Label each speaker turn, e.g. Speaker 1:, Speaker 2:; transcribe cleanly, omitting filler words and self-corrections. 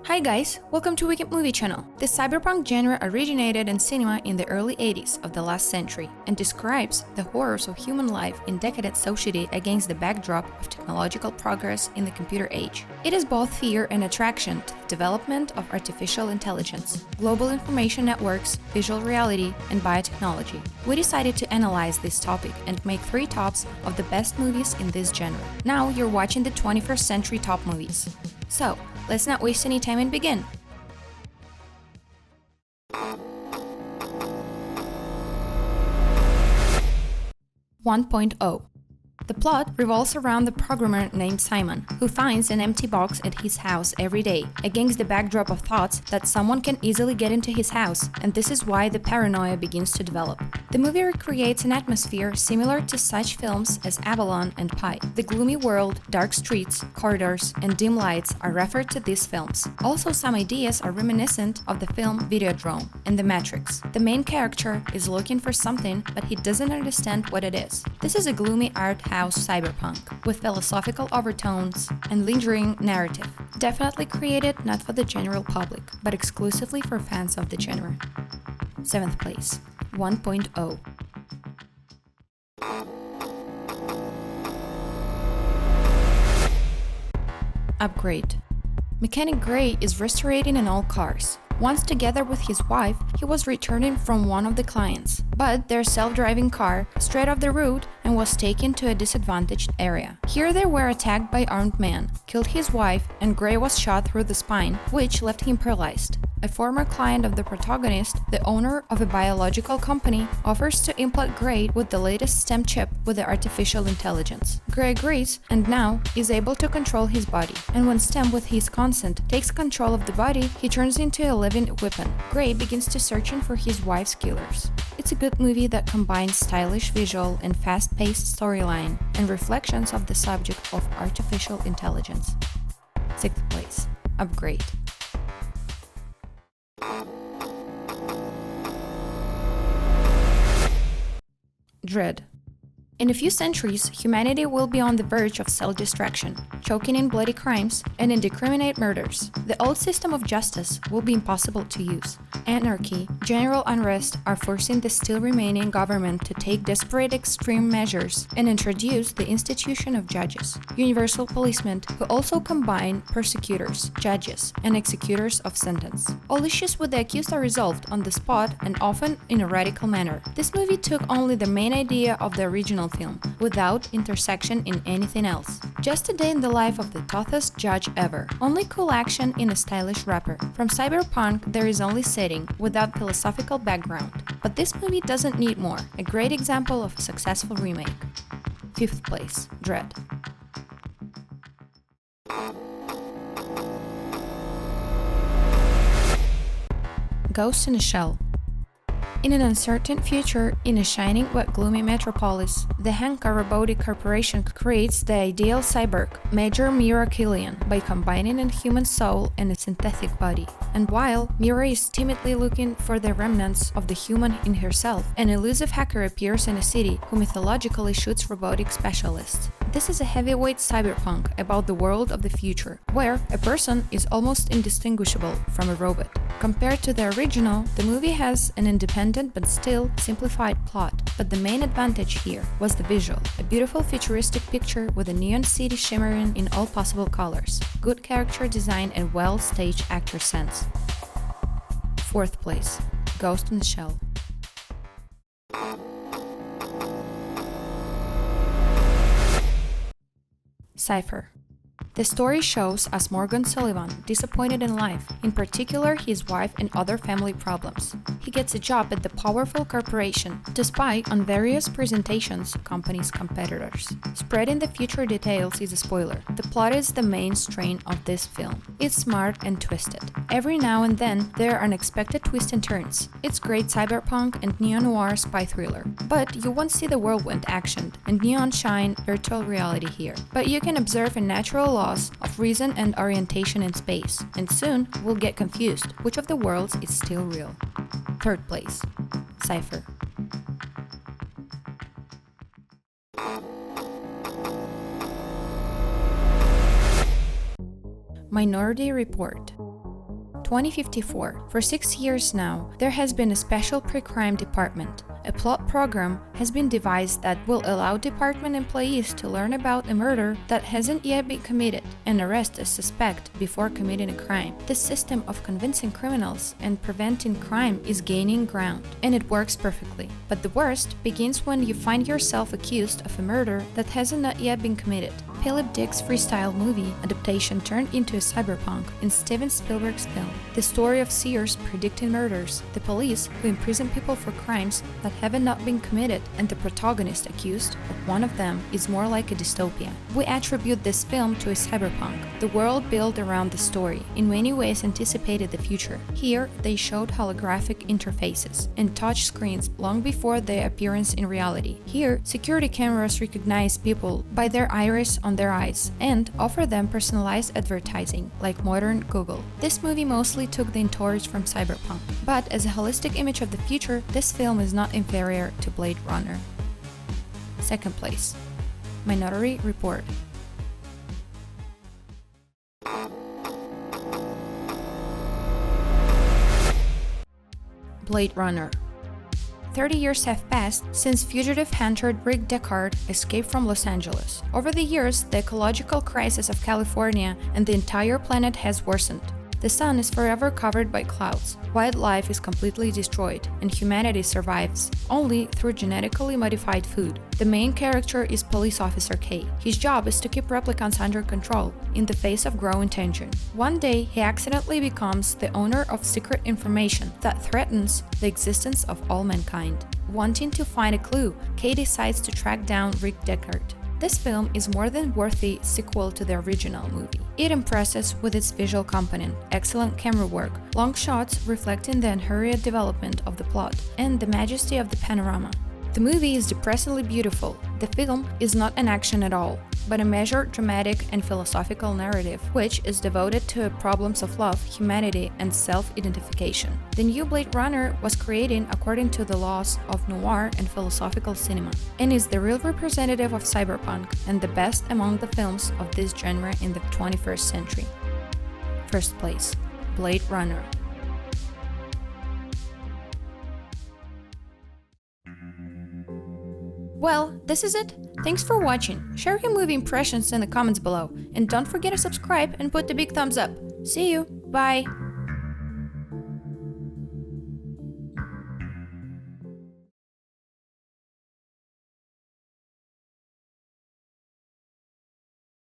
Speaker 1: Hi guys, welcome to Weekend Movie Channel. The cyberpunk genre originated in cinema in the early 80s of the last century and describes the horrors of human life in decadent society against the backdrop of technological progress in the computer age. It is both fear and attraction to the development of artificial intelligence, global information networks, visual reality, and biotechnology. We decided to analyze this topic and make 3 tops of the best movies in this genre. Now you're watching the 21st century top movies. So, let's not waste any time and begin! 1.0. The plot revolves around the programmer named Simon, who finds an empty box at his house every day, against the backdrop of thoughts that someone can easily get into his house, and this is why the paranoia begins to develop. The movie recreates an atmosphere similar to such films as Avalon and Pi. The gloomy world, dark streets, corridors, and dim lights are referred to these films. Also, some ideas are reminiscent of the film Videodrome and The Matrix. The main character is looking for something, but he doesn't understand what it is. This is a gloomy art house cyberpunk, with philosophical overtones and lingering narrative. Definitely created not for the general public, but exclusively for fans of the genre. 7th place, 1.0. Upgrade. Mechanic Gray is restoring an old cars. Once together with his wife, he was returning from one of the clients, but their self-driving car strayed off the route and was taken to a disadvantaged area. Here they were attacked by armed men, killed his wife, and Gray was shot through the spine, which left him paralyzed. A former client of the protagonist, the owner of a biological company, offers to implant Gray with the latest STEM chip with the artificial intelligence. Gray agrees and now is able to control his body, and when STEM with his consent takes control of the body, he turns into a living weapon. Gray begins to searching for his wife's killers. It's a good movie that combines stylish visual and fast-paced storyline and reflections of the subject of artificial intelligence. 6th place, Upgrade. Dread. In a few centuries, humanity will be on the verge of self-destruction, choking in bloody crimes and indiscriminate murders. The old system of justice will be impossible to use. Anarchy, general unrest are forcing the still remaining government to take desperate extreme measures and introduce the institution of judges, universal policemen who also combine prosecutors, judges, and executors of sentence. All issues with the accused are resolved on the spot and often in a radical manner. This movie took only the main idea of the original film, without intersection in anything else. Just a day in the life of the toughest judge ever. Only cool action in a stylish wrapper. From cyberpunk, there is only setting, without philosophical background. But this movie doesn't need more. A great example of a successful remake. 5th place, Dread. Ghost in a Shell. In an uncertain future, in a shining but gloomy metropolis, the Hanka Robotic Corporation creates the ideal cyborg, Major Mira Killian, by combining a human soul and a synthetic body. And while Mira is timidly looking for the remnants of the human in herself, an elusive hacker appears in a city who mythologically shoots robotic specialists. This is a heavyweight cyberpunk about the world of the future, where a person is almost indistinguishable from a robot. Compared to the original, the movie has an independent but still simplified plot, but the main advantage here was the visual. A beautiful futuristic picture with a neon city shimmering in all possible colors, good character design and well-staged actor sense. 4th place, Ghost in the Shell. Cypher. The story shows us Morgan Sullivan, disappointed in life, in particular his wife and other family problems. He gets a job at the powerful corporation, despite on various presentations company's competitors. Spreading the future details is a spoiler. The plot is the main strain of this film. It's smart and twisted. Every now and then, there are unexpected twists and turns. It's great cyberpunk and neo-noir spy thriller. But you won't see the whirlwind action and neon shine virtual reality here. But you can observe a natural law of reason and orientation in space, and soon we'll get confused which of the worlds is still real. 3rd place, Cypher. Minority Report. 2054. For 6 years now, there has been a special pre-crime department. A plot program has been devised that will allow department employees to learn about a murder that hasn't yet been committed and arrest a suspect before committing a crime. This system of convincing criminals and preventing crime is gaining ground, and it works perfectly. But the worst begins when you find yourself accused of a murder that hasn't not yet been committed. Philip Dick's freestyle movie adaptation turned into a cyberpunk in Steven Spielberg's film. The story of seers predicting murders, the police who imprison people for crimes that haven't not been committed, and the protagonist accused of one of them is more like a dystopia. We attribute this film to a cyberpunk. The world built around the story in many ways anticipated the future. Here, they showed holographic interfaces and touch screens long before their appearance in reality. Here, security cameras recognize people by their iris on their eyes and offer them personalized advertising, like modern Google. This movie mostly took the entourage from cyberpunk, but as a holistic image of the future, this film is not inferior to Blade Runner. Second place, Minority Report. Blade Runner. 30 years have passed since fugitive hunter Rick Deckard escaped from Los Angeles. Over the years, the ecological crisis of California and the entire planet has worsened. The sun is forever covered by clouds, wildlife is completely destroyed, and humanity survives only through genetically modified food. The main character is Police Officer K. His job is to keep replicants under control in the face of growing tension. One day, he accidentally becomes the owner of secret information that threatens the existence of all mankind. Wanting to find a clue, K decides to track down Rick Deckard. This film is more than worthy sequel to the original movie. It impresses with its visual component, excellent camera work, long shots reflecting the unhurried development of the plot, and the majesty of the panorama. The movie is depressingly beautiful. The film is not an action at all, but a measured, dramatic, and philosophical narrative, which is devoted to problems of love, humanity, and self-identification. The new Blade Runner was created according to the laws of noir and philosophical cinema, and is the real representative of cyberpunk and the best among the films of this genre in the 21st century. First place, Blade Runner. Well, this is it. Thanks for watching. Share your movie impressions in the comments below, and don't forget to subscribe and put the big thumbs up. See you. Bye.